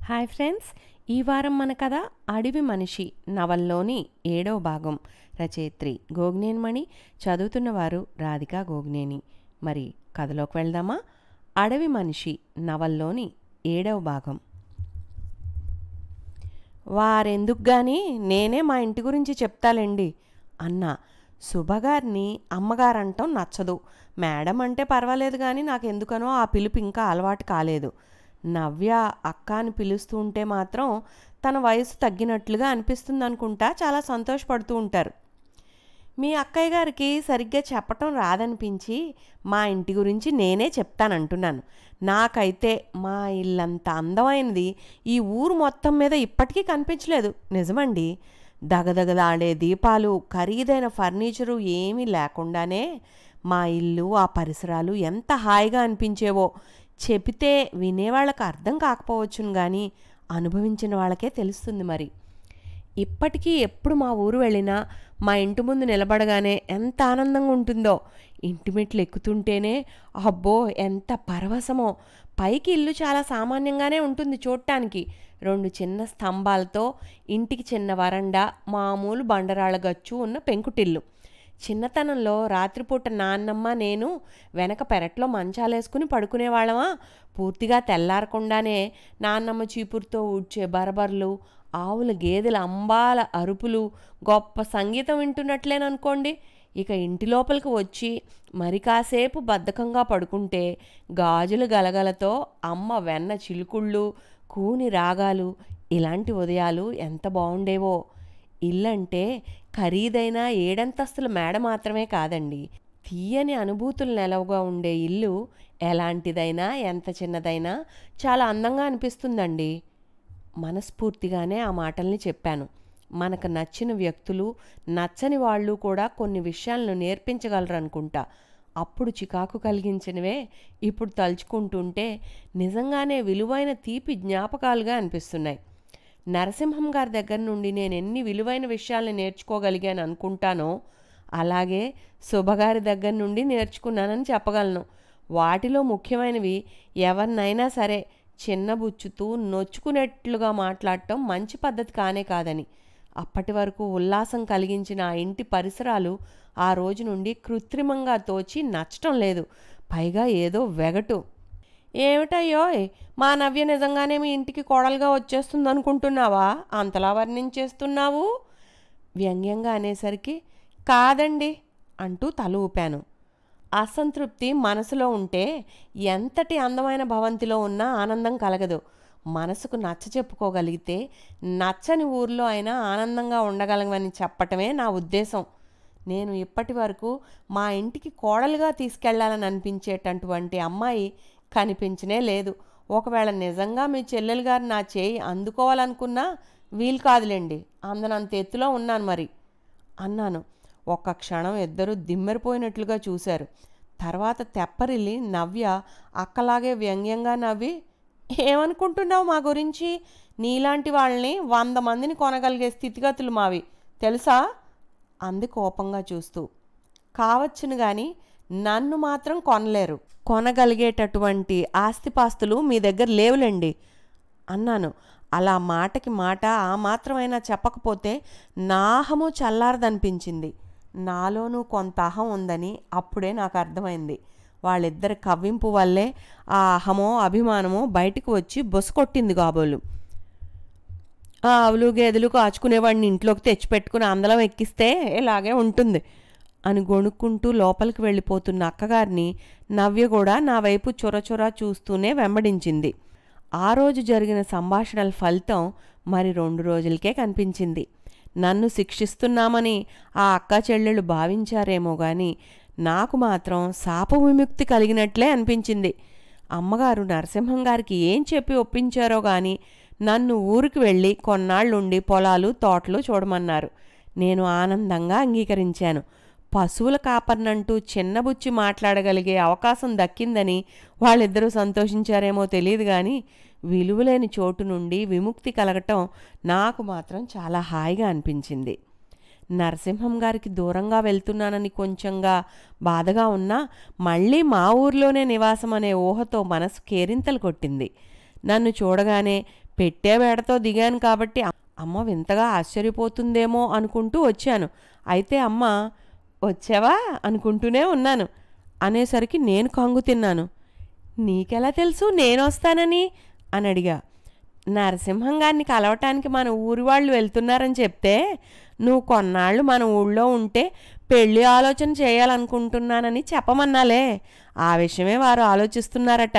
Hi friends, ఈ వారం మన కథ అడవి మనిషి నవల్లోని 7వ భాగం. రచయిత్రి గోగ్నేనిమణి, చదువుతున్నవారు రాధికా గోగ్నేని. మరి కథలోకి వెళ్దామా? అడవి మనిషి నవల్లోని 7వ భాగం. వారెందుకు గాని నేనే మా ఇంటి గురించి చెప్తాలేండి అన్నా. శుభగారిని అమ్మగారంటం నచ్చదు. మేడం అంటే పర్వాలేదు కానీ నాకెందుకనో ఆ పిలుపు ఇంకా అలవాటు కాలేదు. నవ్య అక్క అని పిలుస్తూ ఉంటే మాత్రం తన వయసు తగ్గినట్లుగా అనిపిస్తుంది అనుకుంటా చాలా సంతోషపడుతూ ఉంటారు. మీ అక్కయ్య గారికి సరిగ్గా చెప్పటం రాదనిపించి మా ఇంటి గురించి నేనే చెప్తానంటున్నాను. నాకైతే మా ఇల్లంత అందమైనది ఈ ఊరు మొత్తం మీద ఇప్పటికీ కనిపించలేదు. నిజమండి. దగదగలాడే దీపాలు, ఖరీదైన ఫర్నిచరు ఏమీ లేకుండానే మా ఇల్లు, ఆ పరిసరాలు ఎంత హాయిగా అనిపించేవో. చెబితే వినేవాళ్ళకి అర్థం కాకపోవచ్చును కానీ అనుభవించిన వాళ్ళకే తెలుస్తుంది. మరి ఇప్పటికీ ఎప్పుడు మా ఊరు వెళ్ళినా మా ఇంటి ముందు నిలబడగానే ఎంత ఆనందంగా ఉంటుందో. ఇంటి మెట్లు ఎక్కుతుంటేనే అబ్బో ఎంత పరవశమో. పైకి ఇల్లు చాలా సామాన్యంగానే ఉంటుంది చూడటానికి. 2 చిన్న స్తంభాలతో, ఇంటికి చిన్న వరండా, మామూలు బండరాళ్ళ గచ్చు ఉన్న పెంకుటిల్లు. చిన్నతనంలో రాత్రిపూట నాన్నమ్మ నేను వెనక పెరట్లో మంచాలేసుకుని పడుకునేవాళ్ళమా. పూర్తిగా తెల్లారకుండానే నాన్నమ్మ చీపురుతో ఊడ్చే బరబర్లు, ఆవుల గేదెల అంబాల అరుపులు గొప్ప సంగీతం వింటున్నట్లేననుకోండి. ఇక ఇంటి లోపలికి వచ్చి మరి కాసేపు బద్ధకంగా పడుకుంటే గాజుల గలగలతో అమ్మ వెన్న చిలుకుళ్ళు, కూని రాగాలు. ఇలాంటి ఉదయాలు ఎంత బాగుండేవో. ఇల్లంటే ఖరీదైన 7 అంతస్తుల మేడ మాత్రమే కాదండి. తీయని అనుభూతులు నెలవుగా ఉండే ఇల్లు ఎలాంటిదైనా, ఎంత చిన్నదైనా చాలా అందంగా అనిపిస్తుందండి. మనస్ఫూర్తిగానే ఆ మాటల్ని చెప్పాను. మనకు నచ్చిన వ్యక్తులు, నచ్చని వాళ్ళు కూడా కొన్ని విషయాలను నేర్పించగలరు అనుకుంటా. అప్పుడు చికాకు కలిగించినవే ఇప్పుడు తలుచుకుంటుంటే నిజంగానే విలువైన తీపి జ్ఞాపకాలుగా అనిపిస్తున్నాయి. నరసింహం గారి దగ్గర నుండి నేను ఎన్ని విలువైన విషయాలను నేర్చుకోగలిగాను అనుకుంటానో అలాగే శుభగారి దగ్గర నుండి నేర్చుకున్నానని చెప్పగలను. వాటిలో ముఖ్యమైనవి ఎవరినైనా సరే చిన్నబుచ్చుతూ నొచ్చుకునేట్లుగా మాట్లాడటం మంచి పద్ధతి కానే కాదని. అప్పటి వరకు ఉల్లాసం కలిగించిన ఆ ఇంటి పరిసరాలు ఆ రోజు నుండి కృత్రిమంగా తోచి నచ్చటం లేదు. పైగా ఏదో వెగటు. ఏమిటయ్యోయ్, మా నవ్య నిజంగానే మీ ఇంటికి కోడలుగా వచ్చేస్తుంది అనుకుంటున్నావా? అంతలా వర్ణించేస్తున్నావు వ్యంగ్యంగా అనేసరికి కాదండి అంటూ తల ఊపాను. అసంతృప్తి మనసులో ఉంటే ఎంతటి అందమైన భవంతిలో ఉన్నా ఆనందం కలగదు. మనసుకు నచ్చ చెప్పుకోగలిగితే నచ్చని ఊర్లో అయినా ఆనందంగా ఉండగలమని చెప్పటమే నా ఉద్దేశం. నేను ఇప్పటి వరకు మా ఇంటికి కోడలుగా తీసుకెళ్లాలని అనిపించేటటువంటి అమ్మాయి కనిపించనే లేదు. ఒకవేళ నిజంగా మీ చెల్లెలు గారు నా చేయి అందుకోవాలనుకున్నా వీలు కాదులేండి. అందనంత ఎత్తులో ఉన్నాను మరి అన్నాను. ఒక్క క్షణం ఇద్దరూ దిమ్మెరిపోయినట్లుగా చూశారు. తర్వాత తెప్పరిల్లి నవ్య అక్కలాగే వ్యంగ్యంగా నవ్వి, ఏమనుకుంటున్నావు మా గురించి? నీలాంటి వాళ్ళని 100 మందిని కొనగలిగే స్థితిగతులు మావి తెలుసా అంది కోపంగా చూస్తూ. కావచ్చును గాని నన్ను మాత్రం కొనలేరు. కొనగలిగేటటువంటి ఆస్తిపాస్తులు మీ దగ్గర లేవులేండి అన్నాను. అలా మాటకి మాట ఆ మాత్రమైనా చెప్పకపోతే నా అహము చల్లారదనిపించింది. నాలోనూ కొంత అహం ఉందని అప్పుడే నాకు అర్థమైంది. వాళ్ళిద్దరి కవ్వింపు వల్లే ఆ అహమో అభిమానమో బయటికి వచ్చి బొసకొట్టింది కాబోలు. ఆవులు గేదెలు కాచుకునేవాడిని ఇంట్లోకి తెచ్చిపెట్టుకుని అందలం ఎక్కిస్తే ఇలాగే ఉంటుంది అని గొణుక్కుంటూ లోపలికి వెళ్ళిపోతున్న అక్కగారిని నవ్య కూడా నా వైపు చొరచొరా చూస్తూనే వెంబడించింది. ఆ రోజు జరిగిన సంభాషణల ఫలితం మరి 2 రోజులకే కనిపించింది. నన్ను శిక్షిస్తున్నామని ఆ అక్క చెల్లెళ్ళు భావించారేమో గాని నాకు మాత్రం శాప విముక్తి కలిగినట్లే అనిపించింది. అమ్మగారు నరసింహం గారికి ఏం చెప్పి ఒప్పించారో గాని నన్ను ఊరికి వెళ్ళి కొన్నాళ్ళుండి పొలాలు, తోటలు చూడమన్నారు. నేను ఆనందంగా అంగీకరించాను. పశువుల కాపర్నంటూ చిన్నబుచ్చి మాట్లాడగలిగే అవకాశం దక్కిందని వాళ్ళిద్దరూ సంతోషించారేమో తెలియదు కానీ విలువలేని చోటు నుండి విముక్తి కలగటం నాకు మాత్రం చాలా హాయిగా అనిపించింది. నరసింహం గారికి దూరంగా వెళ్తున్నానని కొంచెంగా బాధగా ఉన్నా మళ్ళీ మా ఊర్లోనే నివాసం అనే ఊహతో మనసు కేరింతలు కొట్టింది. నన్ను చూడగానే పెట్టే వేడతో దిగాను కాబట్టి అమ్మ వింతగా ఆశ్చర్యపోతుందేమో అనుకుంటూ వచ్చాను. అయితే అమ్మ వచ్చావా అనుకుంటూనే ఉన్నాను అనేసరికి నేను కంగు తిన్నాను. నీకెలా తెలుసు నేనొస్తానని అని అడిగా. నరసింహం గారిని కలవటానికి మన ఊరి వాళ్ళు వెళ్తున్నారని చెప్తే నువ్వు కొన్నాళ్ళు మన ఊళ్ళో ఉంటే పెళ్ళి ఆలోచన చేయాలనుకుంటున్నానని చెప్పమన్నాలే. ఆ విషయమే వారు ఆలోచిస్తున్నారట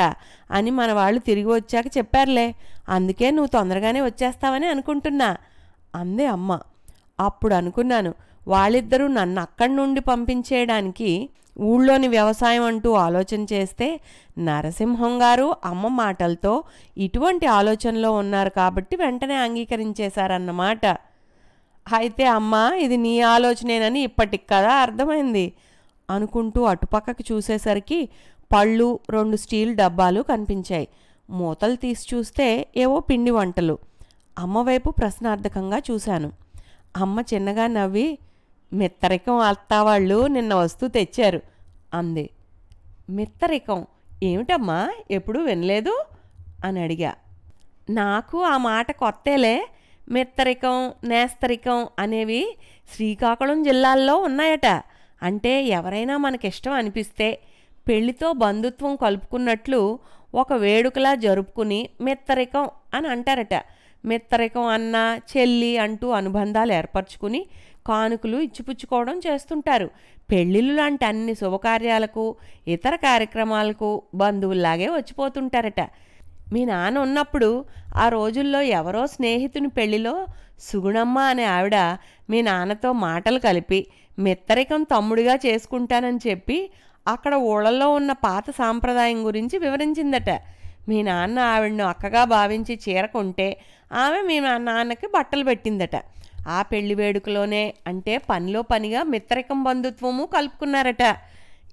అని మన వాళ్ళు తిరిగి వచ్చాక చెప్పారులే. అందుకే నువ్వు తొందరగానే వచ్చేస్తావని అనుకుంటున్నా అందే అమ్మ. అప్పుడు అనుకున్నాను, వాళ్ళిద్దరూ నన్ను అక్కడి నుండి పంపించేయడానికి ఊళ్ళోని వ్యవసాయం అంటూ ఆలోచన చేస్తే నరసింహం గారు అమ్మ మాటలతో ఇటువంటి ఆలోచనలో ఉన్నారు కాబట్టి వెంటనే అంగీకరించేశారన్నమాట. అయితే అమ్మ ఇది నీ ఆలోచనేనని ఇప్పటికి కదా అర్థమైంది అనుకుంటూ అటుపక్కకి చూసేసరికి పళ్ళు 2 స్టీల్ డబ్బాలు కనిపించాయి. మూతలు తీసి చూస్తే ఏవో పిండి వంటలు. అమ్మ వైపు ప్రశ్నార్థకంగా చూశాను. అమ్మ చిన్నగా నవ్వి, మిత్తరికం అత్తావాళ్ళు నిన్న వస్తువు తెచ్చారు అంది. మిత్తరికం ఏమిటమ్మా, ఎప్పుడూ వినలేదు అని అడిగా. నాకు ఆ మాట కొత్తేలే. మిత్తరికం నేస్తరికం అనేవి శ్రీకాకుళం జిల్లాల్లో ఉన్నాయట. అంటే ఎవరైనా మనకిష్టం అనిపిస్తే పెళ్లితో బంధుత్వం కలుపుకున్నట్లు ఒక వేడుకలా జరుపుకుని మిత్తరికం అని అంటారట. మిత్తరికం అన్న చెల్లి అంటూ అనుబంధాలు ఏర్పరచుకుని కానుకలు ఇచ్చిపుచ్చుకోవడం చేస్తుంటారు. పెళ్ళిళ్ళు లాంటి అన్ని శుభకార్యాలకు ఇతర కార్యక్రమాలకు బంధువుల్లాగే వచ్చిపోతుంటారట. మీ నాన్న ఉన్నప్పుడు ఆ రోజుల్లో ఎవరో స్నేహితుని పెళ్లిలో సుగుణమ్మ అనే ఆవిడ మీ నాన్నతో మాటలు కలిపి మిత్తరికం తమ్ముడిగా చేసుకుంటానని చెప్పి అక్కడ ఊళ్ళల్లో ఉన్న పాత సాంప్రదాయం గురించి వివరించిందట. మీ నాన్న ఆవిడను అక్కగా భావించి చీర కొంటే ఆమె మీ నాన్నకి బట్టలు పెట్టిందట. ఆ పెళ్లి వేడుకలోనే అంటే పనిలో పనిగా మిత్తరికం బంధుత్వము కలుపుకున్నారట.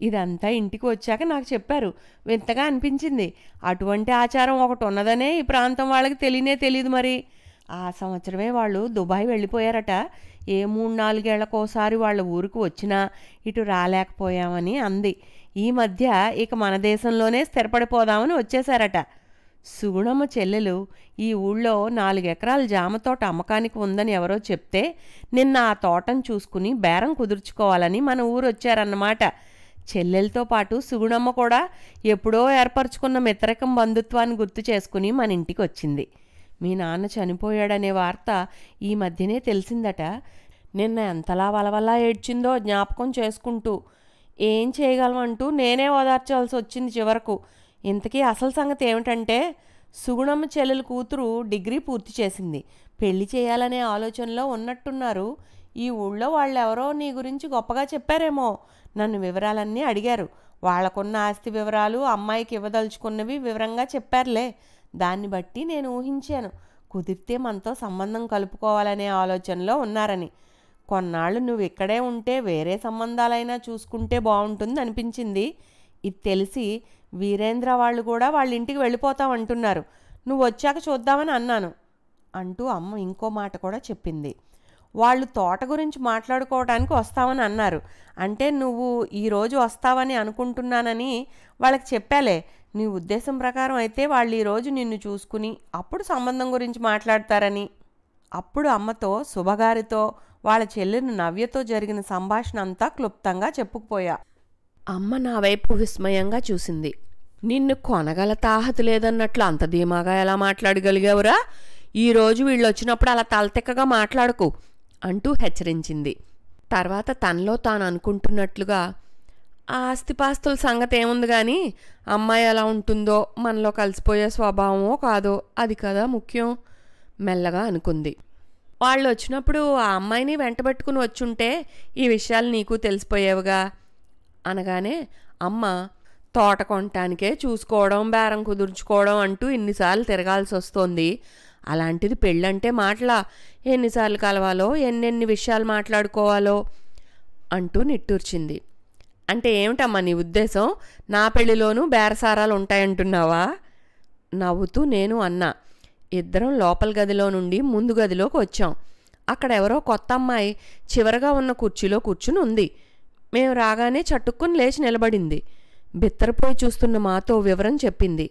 ఇదంతా ఇంటికి వచ్చాక నాకు చెప్పారు. వింతగా అనిపించింది. అటువంటి ఆచారం ఒకటి ఉన్నదనే ఈ ప్రాంతం వాళ్ళకి తెలియదు మరి. ఆ సంవత్సరమే వాళ్ళు దుబాయ్ వెళ్ళిపోయారట. ఏ 3-4 ఏళ్లకోసారి వాళ్ళ ఊరికి వచ్చినా ఇటు రాలేకపోయామని అంది. ఈ మధ్య ఇక మన దేశంలోనే స్థిరపడిపోదామని వచ్చేశారట. సుగుణమ్మ చెల్లెలు ఈ ఊళ్ళో 4 ఎకరాల జామ తోట అమ్మకానికి ఉందని ఎవరో చెప్తే నిన్న ఆ తోటను చూసుకుని బేరం కుదుర్చుకోవాలని మన ఊరు వచ్చారన్నమాట. చెల్లెలతో పాటు సుగుణమ్మ కూడా ఎప్పుడో ఏర్పరచుకున్న మిత్రకం బంధుత్వాన్ని గుర్తు చేసుకుని మన ఇంటికి వచ్చింది. మీ నాన్న చనిపోయాడనే వార్త ఈ మధ్యనే తెలిసిందట. నిన్న ఎంతలా వలవలా ఏడ్చిందో జ్ఞాపకం చేసుకుంటూ ఏం చేయగలమంటూ నేనే ఓదార్చాల్సి వచ్చింది చివరకు. ఇంతకీ అసలు సంగతి ఏమిటంటే సుగుణమ్మ చెల్లెల కూతురు డిగ్రీ పూర్తి చేసింది. పెళ్లి చేయాలనే ఆలోచనలో ఉన్నట్టున్నారు. ఈ ఊళ్ళో వాళ్ళెవరో నీ గురించి గొప్పగా చెప్పారేమో. నన్ను వివరాలన్నీ అడిగారు. వాళ్లకున్న ఆస్తి వివరాలు అమ్మాయికి ఇవ్వదలుచుకున్నవి వివరంగా చెప్పారులే. దాన్ని బట్టి నేను ఊహించాను కుదిరితే మనతో సంబంధం కలుపుకోవాలనే ఆలోచనలో ఉన్నారని. కొన్నాళ్ళు నువ్వు ఇక్కడే ఉంటే వేరే సంబంధాలైనా చూసుకుంటే బాగుంటుంది అనిపించింది. ఇది తెలిసి వీరేంద్ర వాళ్ళు కూడా వాళ్ళ ఇంటికి వెళ్ళిపోతామంటున్నారు. నువ్వు వచ్చాక చూద్దామని అన్నాను అంటూ అమ్మ ఇంకో మాట కూడా చెప్పింది. వాళ్ళు తోట గురించి మాట్లాడుకోవడానికి వస్తామని అన్నారు. అంటే నువ్వు ఈరోజు వస్తావని అనుకుంటున్నానని వాళ్ళకి చెప్పాలే. నీ ఉద్దేశం ప్రకారం అయితే వాళ్ళు ఈరోజు నిన్ను చూసుకుని అప్పుడు సంబంధం గురించి మాట్లాడతారని. అప్పుడు అమ్మతో శుభగారితో వాళ్ళ చెల్లెలు నవ్యతో జరిగిన సంభాషణ అంతా క్లుప్తంగా చెప్పుకుపోయా. అమ్మ నా వైపు విస్మయంగా చూసింది. నిన్ను కొనగల తాహత లేదన్నట్లు అంత ధీమాగా ఎలా మాట్లాడగలిగావురా? ఈరోజు వీళ్ళు వచ్చినప్పుడు అలా తలతెక్కగా మాట్లాడకు అంటూ హెచ్చరించింది. తర్వాత తనలో తాను అనుకుంటున్నట్లుగా ఆ ఆస్తిపాస్తుల సంగతి ఏముంది కానీ అమ్మాయి ఎలా ఉంటుందో మనలో కలిసిపోయే స్వభావమో కాదో అది కదా ముఖ్యం మెల్లగా అనుకుంది. వాళ్ళు వచ్చినప్పుడు ఆ అమ్మాయిని వెంటబెట్టుకుని వచ్చుంటే ఈ విషయాలు నీకు తెలిసిపోయేవిగా అనగానే అమ్మ తోట కొనటానికే చూసుకోవడం బేరం కుదుర్చుకోవడం అంటూ ఇన్నిసార్లు తిరగాల్సి వస్తోంది. అలాంటిది పెళ్ళంటే మాటలా ఎన్నిసార్లు కలవాలో ఎన్నెన్ని విషయాలు మాట్లాడుకోవాలో అంటూ నిట్టూర్చింది. అంటే ఏమిటమ్మా నీ ఉద్దేశం? నా పెళ్లిలోనూ బేరసారాలు ఉంటాయంటున్నావా? నవ్వుతూ నేను అన్నా. ఇద్దరం లోపల గదిలో నుండి ముందు గదిలోకి వచ్చాం. అక్కడ ఎవరో కొత్త అమ్మాయి చివరగా ఉన్న కుర్చీలో కూర్చుని ఉంది. మేము రాగానే చటుక్కుని లేచి నిలబడింది. బిత్తరపోయి చూస్తున్న మాతో వివరం చెప్పింది.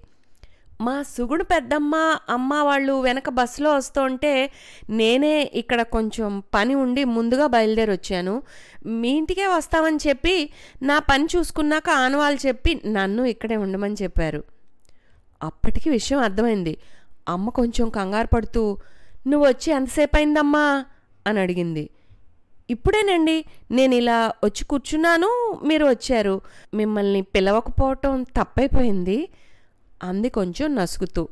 మా సుగుడు పెద్దమ్మ, అమ్మ వాళ్ళు వెనక బస్సులో వస్తుంటే నేనే ఇక్కడ కొంచెం పని ఉండి ముందుగా బయలుదేరొచ్చాను. మీ ఇంటికే వస్తామని చెప్పి నా పని చూసుకున్నాక ఆనవాళ్ళు చెప్పి నన్ను ఇక్కడే ఉండమని చెప్పారు. అప్పటికి విషయం అర్థమైంది. అమ్మ కొంచెం కంగారు పడుతూ, "నువ్వు వచ్చి ఎంతసేపు అయిందమ్మా?" అని అడిగింది. "ఇప్పుడేనండి, నేను ఇలా వచ్చి కూర్చున్నాను, మీరు వచ్చారు. మిమ్మల్ని పిలవకపోవటం తప్పైపోయింది" అంది కొంచెం నసుగుతూ.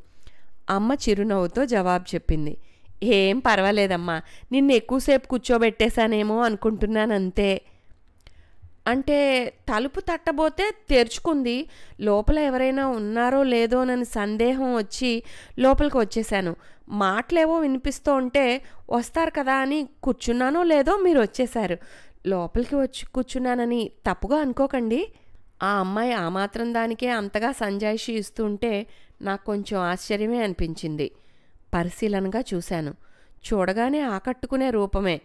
అమ్మ చిరునవ్వుతో జవాబు చెప్పింది. "ఏం పర్వాలేదమ్మా, నిన్ను ఎక్కువసేపు కూర్చోబెట్టేశానేమో అనుకుంటున్నానంతే." అంటే తలుపు తట్టబోతే తెరుచుకుంది. లోపల ఎవరైనా ఉన్నారో లేదోనని సందేహం వచ్చి లోపలికి వచ్చేశాను. మాటలేవో వినిపిస్తూ ఉంటే వస్తారు కదా అని కూర్చున్నానో లేదో మీరు వచ్చేశారు. లోపలికి వచ్చి కూర్చున్నానని తప్పుగా అనుకోకండి. ఆ అమ్మాయి ఆ మాత్రం దానికే అంతగా సంజాయిషి ఇస్తుంటే నాకు కొంచెం ఆశ్చర్యమే అనిపించింది. పరిశీలనగా చూశాను. చూడగానే ఆకట్టుకునే రూపమే.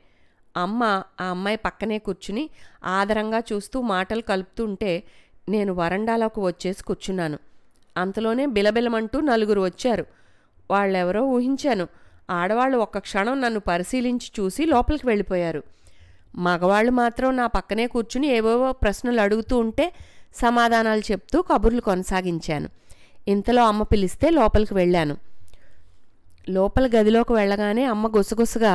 అమ్మ ఆ అమ్మాయి పక్కనే కూర్చుని ఆదరంగా చూస్తూ మాటలు కలుపుతుంటే నేను వరండాలోకి వచ్చేసి కూర్చున్నాను. అంతలోనే బిలబిలమంటూ నలుగురు వచ్చారు. వాళ్ళెవరో ఊహించాను. ఆడవాళ్ళు ఒక్క క్షణం నన్ను పరిశీలించి చూసి లోపలికి వెళ్ళిపోయారు. మగవాళ్ళు మాత్రం నా పక్కనే కూర్చుని ఏవేవో ప్రశ్నలు అడుగుతూ ఉంటే సమాధానాలు చెప్తూ కబుర్లు కొనసాగించాను. ఇంతలో అమ్మ పిలిస్తే లోపలికి వెళ్ళాను. లోపల గదిలోకి వెళ్ళగానే అమ్మ గుసగుసగా,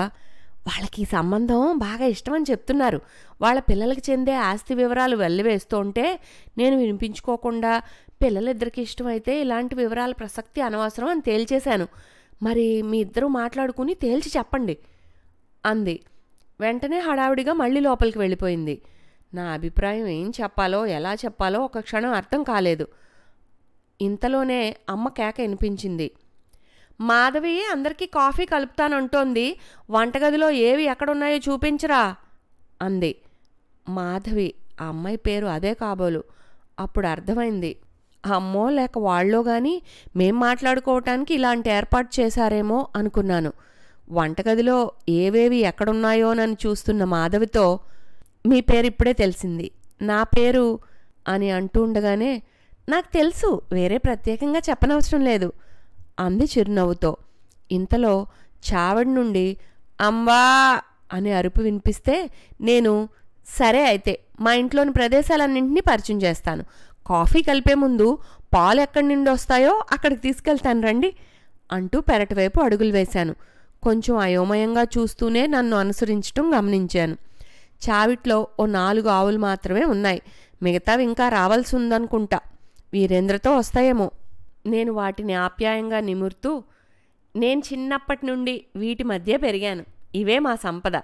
"వాళ్ళకి ఈ సంబంధం బాగా ఇష్టమని చెప్తున్నారు. వాళ్ళ పిల్లలకి చెందే ఆస్తి వివరాలు వెల్లివేస్తూ ఉంటే నేను వినిపించుకోకుండా పిల్లలిద్దరికి ఇష్టమైతే ఇలాంటి వివరాల ప్రసక్తి అనవసరం అని తేల్చేశాను. మరి మీ ఇద్దరూ మాట్లాడుకుని తేల్చి చెప్పండి" అంది. వెంటనే హడావుడిగా మళ్ళీ లోపలికి వెళ్ళిపోయింది. నా అభిప్రాయం ఏం చెప్పాలో ఎలా చెప్పాలో ఒక క్షణం అర్థం కాలేదు. ఇంతలోనే అమ్మ కేక వినిపించింది. "మాధవి అందరికీ కాఫీ కలుపుతానంటోంది. వంటగదిలో ఏవి ఎక్కడున్నాయో చూపించరా" అంది. మాధవి, ఆ అమ్మాయి పేరు అదే కాబోలు. అప్పుడు అర్థమైంది. అమ్మో లేక వాళ్ళో గాని మేం మాట్లాడుకోవటానికి ఇలాంటి ఏర్పాటు చేశారేమో అనుకున్నాను. వంటగదిలో ఏవేవి ఎక్కడున్నాయోనని చూస్తున్న మాధవితో, "మీ పేరు ఇప్పుడే తెలిసింది. నా పేరు" అని అంటూ ఉండగానే, "నాకు తెలుసు, వేరే ప్రత్యేకంగా చెప్పనవసరం లేదు" అంది చిరునవ్వుతో. ఇంతలో చావడి నుండి "అంబా" అనే అరుపు వినిపిస్తే నేను, "సరే అయితే మా ఇంట్లోని ప్రదేశాలన్నింటినీ పరిచయం చేస్తాను. కాఫీ కలిపే ముందు పాలు ఎక్కడి నుండి వస్తాయో అక్కడికి తీసుకెళ్తాను రండి" అంటూ పెరటివైపు అడుగులు వేశాను. కొంచెం అయోమయంగా చూస్తూనే నన్ను అనుసరించటం గమనించాను. చావిట్లో ఓ 4 ఆవులు మాత్రమే ఉన్నాయి. మిగతావి ఇంకా రావాల్సి ఉందనుకుంటా. వీరేంద్రతో వస్తాయేమో. నేను వాటిని ఆప్యాయంగా నిమురుతూ, "నేను చిన్నప్పటి నుండి వీటి మధ్య పెరిగాను. ఇవే మా సంపద.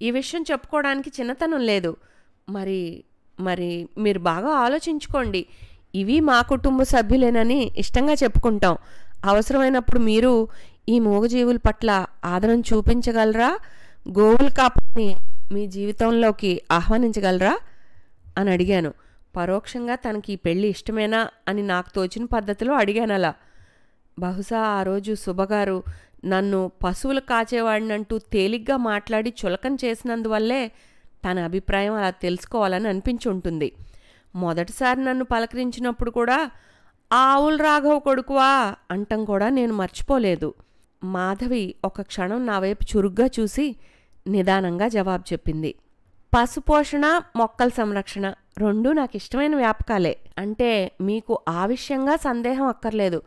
ఈ విషయం చెప్పుకోవడానికి చిన్నతనం లేదు. మరి మరి మీరు బాగా ఆలోచించుకోండి. ఇవి మా కుటుంబ సభ్యులేనని ఇష్టంగా చెప్పుకుంటాం. అవసరమైనప్పుడు మీరు ఈ మూగజీవుల పట్ల ఆదరణ చూపించగలరా? గోవుల కాపరిని మీ జీవితంలోకి ఆహ్వానించగలరా" అని అడిగాను. పరోక్షంగా తనకి ఈ పెళ్ళి ఇష్టమేనా అని నాకు తోచిన పద్ధతిలో అడిగానలా. బహుశా ఆ రోజు శుభగారు నన్ను పశువులు కాచేవాడినంటూ తేలిగ్గా మాట్లాడి చులకన చేసినందువల్లే తన అభిప్రాయం అలా తెలుసుకోవాలని అనిపించి ఉంటుంది. మొదటిసారి నన్ను పలకరించినప్పుడు కూడా "ఆవుల్ రాఘవ్ కొడుకువా" అంటం కూడా నేను మర్చిపోలేదు. మాధవి ఒక క్షణం నా వైపు చురుగ్గా చూసి నిదానంగా జవాబు చెప్పింది. "పశుపోషణ, మొక్కల సంరక్షణ రెండూ నాకు ఇష్టమైన వ్యాపకాలే. అంటే మీకు ఆ విషయంగా సందేహం అక్కర్లేదు.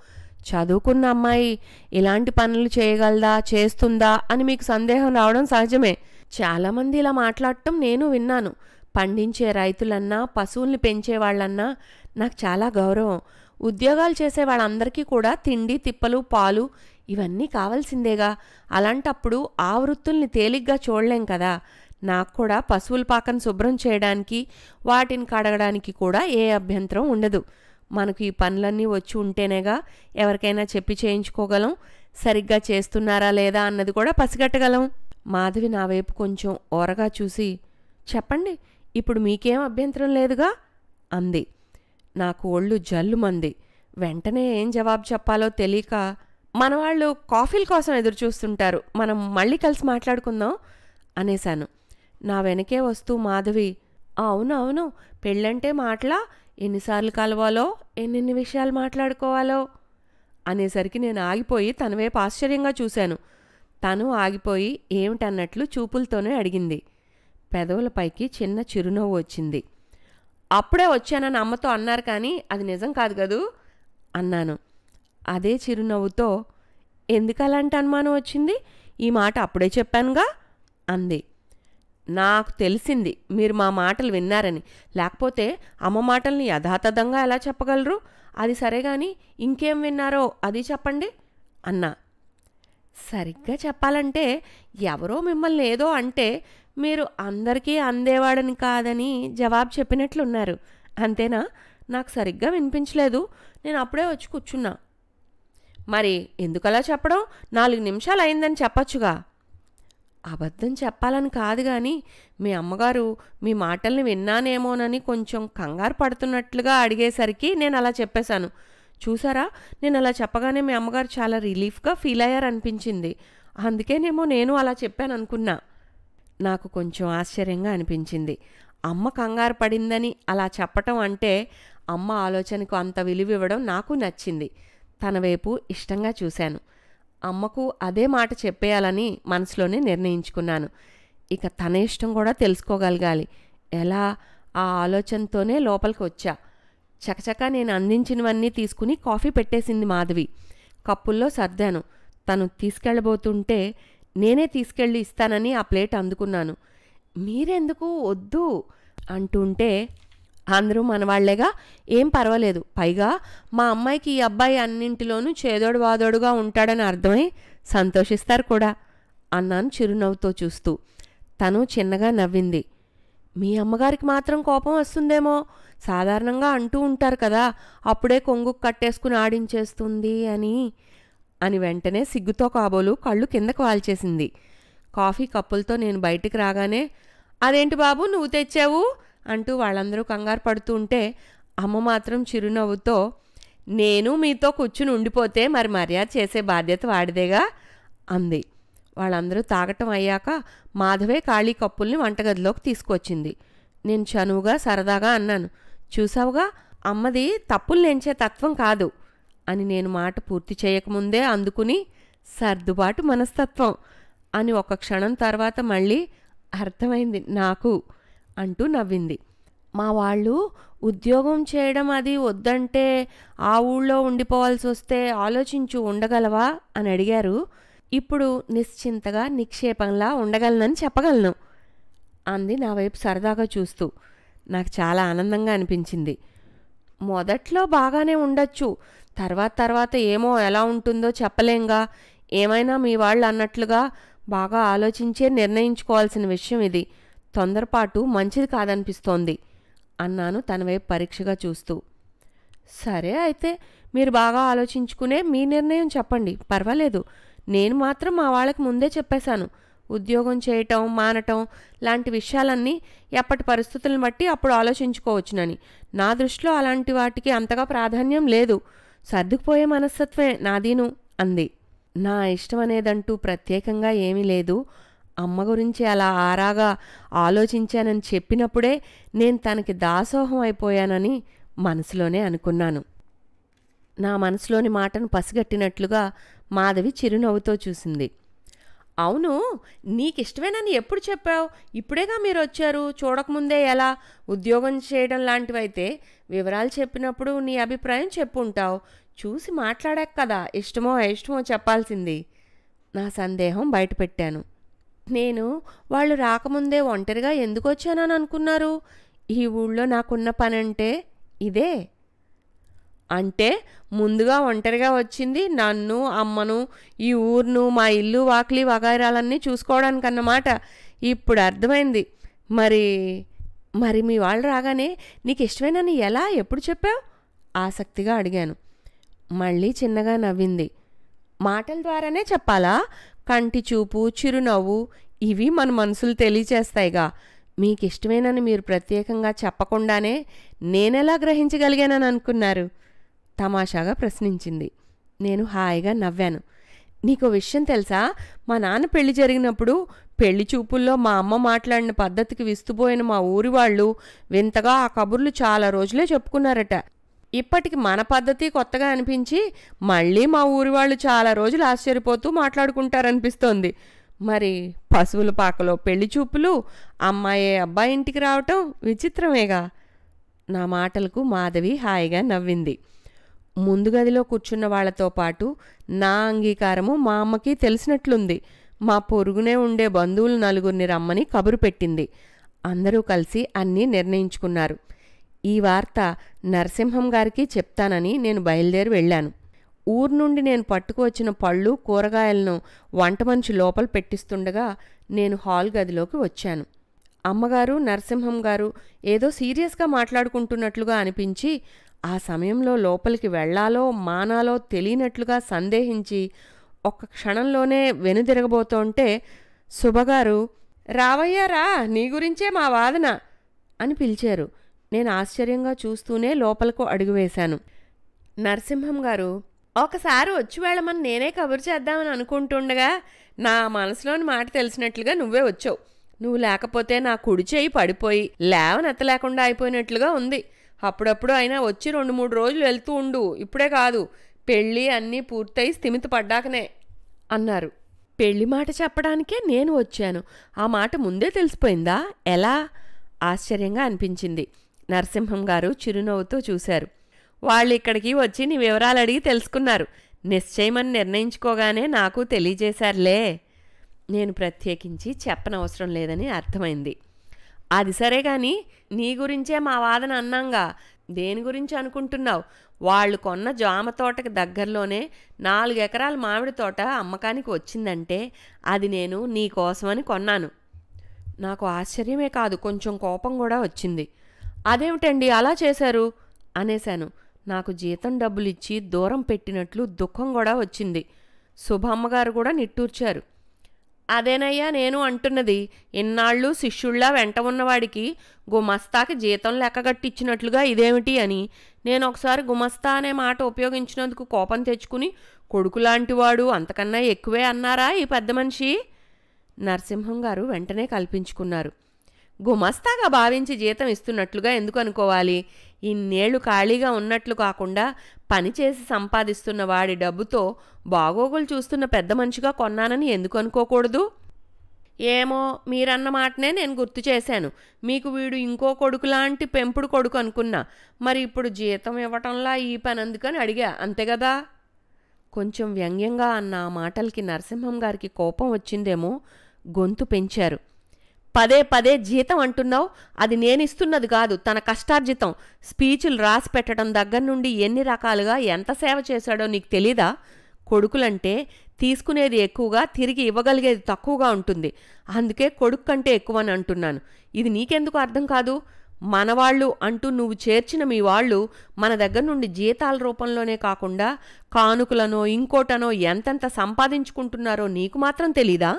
చదువుకున్న అమ్మాయి ఇలాంటి పనులు చేయగలదా, చేస్తుందా అని మీకు సందేహం రావడం సహజమే. చాలామంది ఇలా మాట్లాడటం నేను విన్నాను. పండించే రైతులన్నా, పశువుల్ని పెంచేవాళ్ళన్నా నాకు చాలా గౌరవం. ఉద్యోగాలు చేసే వాళ్ళందరికీ కూడా తిండి, తిప్పలు, పాలు ఇవన్నీ కావాల్సిందేగా. అలాంటప్పుడు ఆ వృత్తుల్ని తేలిగ్గా చూడలేం కదా. నాకు కూడా పశువుల పాకను శుభ్రం చేయడానికి, వాటిని కడగడానికి కూడా ఏ అభ్యంతరం ఉండదు. మనకు ఈ పనులన్నీ వచ్చి ఉంటేనేగా ఎవరికైనా చెప్పి చేయించుకోగలం. సరిగ్గా చేస్తున్నారా లేదా అన్నది కూడా పసిగట్టగలం." మాధవి నా వైపు కొంచెం ఓరగా చూసి, "చెప్పండి, ఇప్పుడు మీకేం అభ్యంతరం లేదుగా" అంది. నాకు ఒళ్ళు జల్లుమంది. వెంటనే ఏం జవాబు చెప్పాలో తెలియక, "మనవాళ్ళు కాఫీల కోసం ఎదురు చూస్తుంటారు. మనం మళ్ళీ కలిసి మాట్లాడుకుందాం" అనేశాను. నా వెనకే వస్తూ మాధవి, "అవునవును, పెళ్ళంటే మాటలా? ఎన్నిసార్లు కలవాలో, ఎన్నెన్ని విషయాలు మాట్లాడుకోవాలో" అనేసరికి నేను ఆగిపోయి తన వైపు ఆశ్చర్యంగా చూశాను. తను ఆగిపోయి ఏమిటన్నట్లు చూపులతోనే అడిగింది. పెదవులపైకి చిన్న చిరునవ్వు వచ్చింది. అప్పుడే వచ్చానని అమ్మతో అన్నారు కానీ అది నిజం కాదు కదూ అన్నాను. అదే చిరునవ్వుతో ఎందుకలాంటి అనుమానం వచ్చింది? ఈ మాట అప్పుడే చెప్పానుగా అంది. నాకు తెలిసింది మీరు మా మాటలు విన్నారని. లేకపోతే అమ్మ మాటల్ని యథాతథంగా ఎలా చెప్పగలరు? అది సరే గాని ఇంకేం విన్నారో అది చెప్పండి అన్నా. సరిగ్గా చెప్పాలంటే ఎవరో మిమ్మల్ని ఏదో అంటే మీరు అందరికీ అందేవాడని కాదని జవాబు చెప్పినట్లున్నారు. అంతేనా? నాకు సరిగ్గా వినిపించలేదు. నేను అప్పుడే వచ్చి కూర్చున్నా. మరి ఎందుకలా చెప్పడం? 4 నిమిషాలు అయిందని చెప్పచ్చుగా. అబద్ధం చెప్పాలని కాదు గాని మీ అమ్మగారు మీ మాటల్ని విన్నానేమోనని కొంచెం కంగారు పడుతున్నట్లుగా అడిగేసరికి నేను అలా చెప్పేశాను. చూసారా, నేను అలా చెప్పగానే మీ అమ్మగారు చాలా రిలీఫ్గా ఫీల్ అయ్యారనిపించింది. అందుకేనేమో నేను అలా చెప్పాను అనుకున్నా. నాకు కొంచెం ఆశ్చర్యంగా అనిపించింది. అమ్మ కంగారు పడిందని అలా చెప్పటం అంటే అమ్మ ఆలోచనకు అంత విలువ ఇవ్వడం నాకు నచ్చింది. తన వైపు ఇష్టంగా చూశాను. అమ్మకు అదే మాట చెప్పేయాలని మనసులోనే నిర్ణయించుకున్నాను. ఇక తన ఇష్టం కూడా తెలుసుకోగలగాలి. ఎలా? ఆ ఆలోచనతోనే లోపలికి వచ్చా. చకచకా నేను అందించినవన్నీ తీసుకుని కాఫీ పెట్టేసింది మాధవి. కప్పుల్లో సర్దాను. తను తీసుకెళ్ళబోతుంటే నేనే తీసుకెళ్ళి ఇస్తానని ఆ ప్లేట్ అందుకున్నాను. మీరెందుకు వద్దు అంటుంటే అందరూ మనవాళ్లేగా, ఏం పర్వాలేదు. పైగా మా అమ్మాయికి ఈ అబ్బాయి అన్నింటిలోనూ చేదోడు వాదోడుగా ఉంటాడని అర్థమై సంతోషిస్తారు కూడా అన్నాను చిరునవ్వుతో చూస్తూ. తను చిన్నగా నవ్వింది. మీ అమ్మగారికి మాత్రం కోపం వస్తుందేమో. సాధారణంగా అంటూ ఉంటారు కదా, అప్పుడే కొంగు కట్టేసుకుని ఆడించేస్తుంది అని వెంటనే సిగ్గుతో కాబోలు కళ్ళు కిందకు వాల్చేసింది. కాఫీ కప్పులతో నేను బయటికి రాగానే అదేంటి బాబు నువ్వు తెచ్చావు అంటూ వాళ్ళందరూ కంగారు పడుతూ ఉంటే అమ్మ మాత్రం చిరునవ్వుతో నేను మీతో కూర్చుని ఉండిపోతే మరి మర్యాద చేసే బాధ్యత వాడిదేగా అంది. వాళ్ళందరూ తాగటం అయ్యాక మాధవే ఖాళీ కప్పుల్ని వంటగదిలోకి తీసుకొచ్చింది. నేను చనువుగా సరదాగా అన్నాను, చూసావుగా అమ్మది తప్పులు ఎంచే తత్వం కాదు అని. నేను మాట పూర్తి చేయకముందే అందుకుని సర్దుబాటు మనస్తత్వం అని ఒక క్షణం తర్వాత మళ్ళీ అర్థమైంది నాకు అంటూ నవ్వింది. మా వాళ్ళు ఉద్యోగం చేయడం అది వద్దంటే ఆ ఊళ్ళో ఉండిపోవాల్సి వస్తే ఆలోచించు ఉండగలవా అని అడిగారు. ఇప్పుడు నిశ్చింతగా నిక్షేపంలా ఉండగలనని చెప్పగలను అంది నా వైపు సరదాగా చూస్తూ. నాకు చాలా ఆనందంగా అనిపించింది. మొదట్లో బాగానే ఉండొచ్చు, తర్వాత ఏమో ఎలా ఉంటుందో చెప్పలేంగా. ఏమైనా మీ వాళ్ళు అన్నట్లుగా బాగా ఆలోచించే నిర్ణయించుకోవాల్సిన విషయం ఇది. తొందరపాటు మంచిది కాదనిపిస్తోంది అన్నాను తన వైపు పరీక్షగా చూస్తూ. సరే అయితే మీరు బాగా ఆలోచించుకునే మీ నిర్ణయం చెప్పండి, పర్వాలేదు. నేను మాత్రం మా వాళ్ళకి ముందే చెప్పేశాను. ఉద్యోగం చేయటం మానటం లాంటి విషయాలన్నీ ఎప్పటి పరిస్థితులను బట్టి అప్పుడు ఆలోచించుకోవచ్చునని. నా దృష్టిలో అలాంటి వాటికి అంతగా ప్రాధాన్యం లేదు. సర్దుకుపోయే మనస్తత్వమే నాదీను అంది. నా ఇష్టం అనేదంటూ ప్రత్యేకంగా ఏమీ లేదు. అమ్మ గురించి అలా ఆరాగా ఆలోచించానని చెప్పినప్పుడే నేను తనకి దాసోహం అయిపోయానని మనసులోనే అనుకున్నాను. నా మనసులోని మాటను పసిగట్టినట్లుగా మాధవి చిరునవ్వుతో చూసింది. అవును, నీకిష్టమేనని ఎప్పుడు చెప్పావు? ఇప్పుడేగా మీరు వచ్చారు, చూడకముందే ఎలా? ఉద్యోగం చేయడం లాంటివైతే వివరాలు చెప్పినప్పుడు నీ అభిప్రాయం చెప్పుంటావు. చూసి మాట్లాడాక కదా ఇష్టమో అయిష్టమో చెప్పాల్సింది. నా సందేహం బయటపెట్టాను. నేను వాళ్ళు రాకముందే ఒంటరిగా ఎందుకు వచ్చానని అనుకున్నారు? ఈ ఊళ్ళో నాకున్న పనంటే ఇదే. అంటే ముందుగా ఒంటరిగా వచ్చింది నన్ను, అమ్మను, ఈ ఊరును, మా ఇల్లు వాకిలి వగైరాలన్నీ చూసుకోవడానికన్నమాట. ఇప్పుడు అర్థమైంది. మరి మీ వాళ్ళు రాగానే నీకు ఇష్టమేనని ఎలా ఎప్పుడు చెప్పావు? ఆసక్తిగా అడిగాను. మళ్ళీ చిన్నగా నవ్వింది. మాటల ద్వారానే చెప్పాలా? కంటి చూపు, చిరునవ్వు ఇవి మన మనసులు తెలియచేస్తాయిగా. మీకిష్టమేనని మీరు ప్రత్యేకంగా చెప్పకుండానే నేనెలా గ్రహించగలిగానని అనుకున్నారు? తమాషాగా ప్రశ్నించింది. నేను హాయిగా నవ్వాను. నీకో విషయం తెలుసా? మా నాన్న పెళ్లి జరిగినప్పుడు పెళ్లి చూపుల్లో మా అమ్మ మాట్లాడిన పద్ధతికి విస్తుపోయిన మా ఊరి వాళ్ళు వింతగా ఆ కబుర్లు చాలా రోజులే చెప్పుకున్నారట. ఇప్పటికి మన పద్ధతి కొత్తగా అనిపించి మళ్ళీ మా ఊరి వాళ్ళు చాలా రోజులు ఆశ్చర్యపోతూ మాట్లాడుకుంటారనిపిస్తోంది. మరి పశువుల పాకలో పెళ్లి చూపులు, అమ్మాయే అబ్బాయి ఇంటికి రావటం విచిత్రమేగా. నా మాటలకు మాధవి హాయిగా నవ్వింది. ముందు గదిలో కూర్చున్న వాళ్లతో పాటు నా అంగీకారము మా అమ్మకి తెలిసినట్లుంది. మా పొరుగునే ఉండే బంధువులు నలుగురిని రమ్మని కబురు పెట్టింది. అందరూ కలిసి అన్నీ నిర్ణయించుకున్నారు. ఈ వార్త నరసింహం గారికి చెప్తానని నేను బయలుదేరి వెళ్ళాను. ఊరు నుండి నేను పట్టుకువచ్చిన పళ్ళు కూరగాయలను వంట మనిషి లోపల పెట్టిస్తుండగా నేను హాల్ గదిలోకి వచ్చాను. అమ్మగారు నరసింహం గారు ఏదో సీరియస్గా మాట్లాడుకుంటున్నట్లుగా అనిపించి ఆ సమయంలో లోపలికి వెళ్లాలో మానాలో తెలియనట్లుగా సందేహించి ఒక్క క్షణంలోనే వెనుదిరగబోతోంటే శుభగారు, రావయ్యారా, నీ గురించే మా వాదన అని పిలిచారు. నేను ఆశ్చర్యంగా చూస్తూనే లోపలకు అడుగువేశాను. నరసింహం గారు, ఒకసారి వచ్చి వెళ్ళమని నేనే కబురు చేద్దామని అనుకుంటుండగా నా మనసులోని మాట తెలిసినట్లుగా నువ్వే వచ్చావు. నువ్వు లేకపోతే నా కుడి చేయి పడిపోయి లేవనెత్తలేకుండా అయిపోయినట్లుగా ఉంది. అప్పుడప్పుడు అయినా వచ్చి 2-3 రోజులు వెళ్తూ ఉండు, ఇప్పుడే కాదు, పెళ్ళి అన్నీ పూర్తయి స్థిమిత పడ్డాకనే అన్నారు. పెళ్లి మాట చెప్పడానికే నేను వచ్చాను. ఆ మాట ముందే తెలిసిపోయిందా? ఎలా? ఆశ్చర్యంగా అనిపించింది. నరసింహం గారు చిరునవ్వుతో చూశారు. వాళ్ళు ఇక్కడికి వచ్చి నీ వివరాలు అడిగి తెలుసుకున్నారు. నిశ్చయమని నిర్ణయించుకోగానే నాకు తెలియజేశారులే. నేను ప్రత్యేకించి చెప్పనవసరం లేదని అర్థమైంది. అది సరే గాని నీ గురించే మా వాదన అన్నాంగా, దేని గురించి అనుకుంటున్నావు? వాళ్ళు కొన్న జామ తోటకి దగ్గరలోనే 4 ఎకరాల మామిడి తోట అమ్మకానికి వచ్చిందంటే అది నేను నీ కోసమని కొన్నాను. నాకు ఆశ్చర్యమే కాదు, కొంచెం కోపం కూడా వచ్చింది. అదేమిటండి అలా చేశారు అనేశాను. నాకు జీతం డబ్బులిచ్చి దూరం పెట్టినట్లు దుఃఖం కూడా వచ్చింది. శుభమ్మగారు కూడా నిట్టూర్చారు. అదేనయ్యా నేను అంటున్నది. ఇన్నాళ్ళు శిష్యుళ్లా వెంట ఉన్నవాడికి గుమస్తాకి జీతం లెక్కగట్టిచ్చినట్లుగా ఇదేమిటి అని. నేను ఒకసారి గుమస్తా అనే మాట ఉపయోగించినందుకు కోపం తెచ్చుకుని కొడుకులాంటివాడు అంతకన్నా ఎక్కువే అన్నారా ఈ పెద్ద మనిషి? నరసింహం గారు వెంటనే కల్పించుకున్నారు. గుమస్తాగా భావించి జీతం ఇస్తున్నట్లుగా ఎందుకు అనుకోవాలి? ఇన్నేళ్లు ఖాళీగా ఉన్నట్లు కాకుండా పనిచేసి సంపాదిస్తున్న వాడి డబ్బుతో బాగోగులు చూస్తున్న పెద్ద మనిషిగా కొన్నానని ఎందుకు అనుకోకూడదు? ఏమో, మీరన్న మాటనే నేను గుర్తు చేశాను. మీకు వీడు ఇంకో కొడుకులాంటి పెంపుడు కొడుకు అనుకున్నా. మరి ఇప్పుడు జీతం ఇవ్వటంలా ఈ పని అందుకని అడిగా, అంతేగదా? కొంచెం వ్యంగ్యంగా అన్న ఆ మాటలకి నరసింహం గారికి కోపం వచ్చిందేమో గొంతు పెంచారు. పదే పదే జీతం అంటున్నావు, అది నేనిస్తున్నది కాదు, తన కష్టార్జితం. స్పీచులు రాసి పెట్టడం దగ్గర నుండి ఎన్ని రకాలుగా ఎంత సేవ చేశాడో నీకు తెలీదా? కొడుకులంటే తీసుకునేది ఎక్కువగా, తిరిగి ఇవ్వగలిగేది తక్కువగా ఉంటుంది. అందుకే కొడుకు కంటే ఎక్కువని అంటున్నాను. ఇది నీకెందుకు అర్థం కాదు? మనవాళ్ళు అంటూ నువ్వు చేర్చిన మీ వాళ్ళు మన దగ్గర నుండి జీతాల రూపంలోనే కాకుండా కానుకలనో ఇంకోటనో ఎంతెంత సంపాదించుకుంటున్నారో నీకు మాత్రం తెలీదా?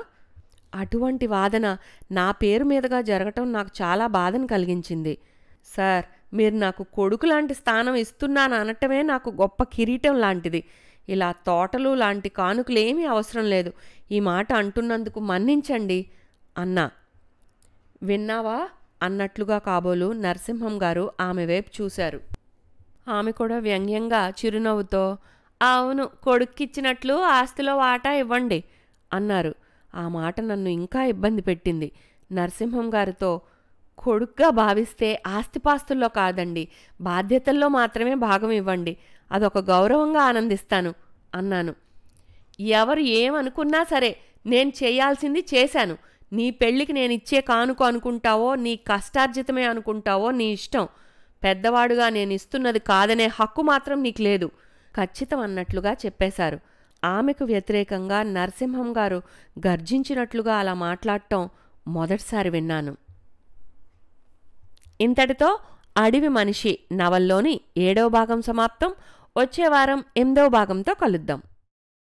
అటువంటి వాదన నా పేరు మీదుగా జరగటం నాకు చాలా బాధను కలిగించింది. సార్, మీరు నాకు కొడుకు లాంటి స్థానం ఇస్తున్నాను అనటమే నాకు గొప్ప కిరీటం లాంటిది. ఇలా తోటలు లాంటి కానుకలేమీ అవసరం లేదు. ఈ మాట అంటున్నందుకు మన్నించండి అన్నా. విన్నావా అన్నట్లుగా కాబోలు నరసింహం గారు ఆమె వైపు చూశారు. ఆమె కూడా వ్యంగ్యంగా చిరునవ్వుతో, అవును, కొడుక్కిచ్చినట్లు ఆస్తిలో వాటా ఇవ్వండి అన్నారు. ఆ మాట నన్ను ఇంకా ఇబ్బంది పెట్టింది. నరసింహం గారితో, కొడుగ్గా భావిస్తే ఆస్తిపాస్తుల్లో కాదండి, బాధ్యతల్లో మాత్రమే భాగం ఇవ్వండి, అదొక గౌరవంగా ఆనందిస్తాను అన్నాను. ఎవరు ఏమనుకున్నా సరే నేను చేయాల్సింది చేశాను. నీ పెళ్లికి నేనిచ్చే కానుక అనుకుంటావో నీ కష్టార్జితమే అనుకుంటావో నీ ఇష్టం. పెద్దవాడుగా నేనిస్తున్నది కాదనే హక్కు మాత్రం నీకు లేదు ఖచ్చితం అన్నట్లుగా చెప్పేశారు. ఆమెకు వ్యతిరేకంగా నరసింహం గారు గర్జించినట్లుగా అలా మాట్లాడటం మొదటిసారి విన్నాను. ఇంతటితో అడవి మనిషి నవల్లోని 7వ భాగం సమాప్తం. వచ్చే వారం 8వ భాగంతో కలుద్దాం.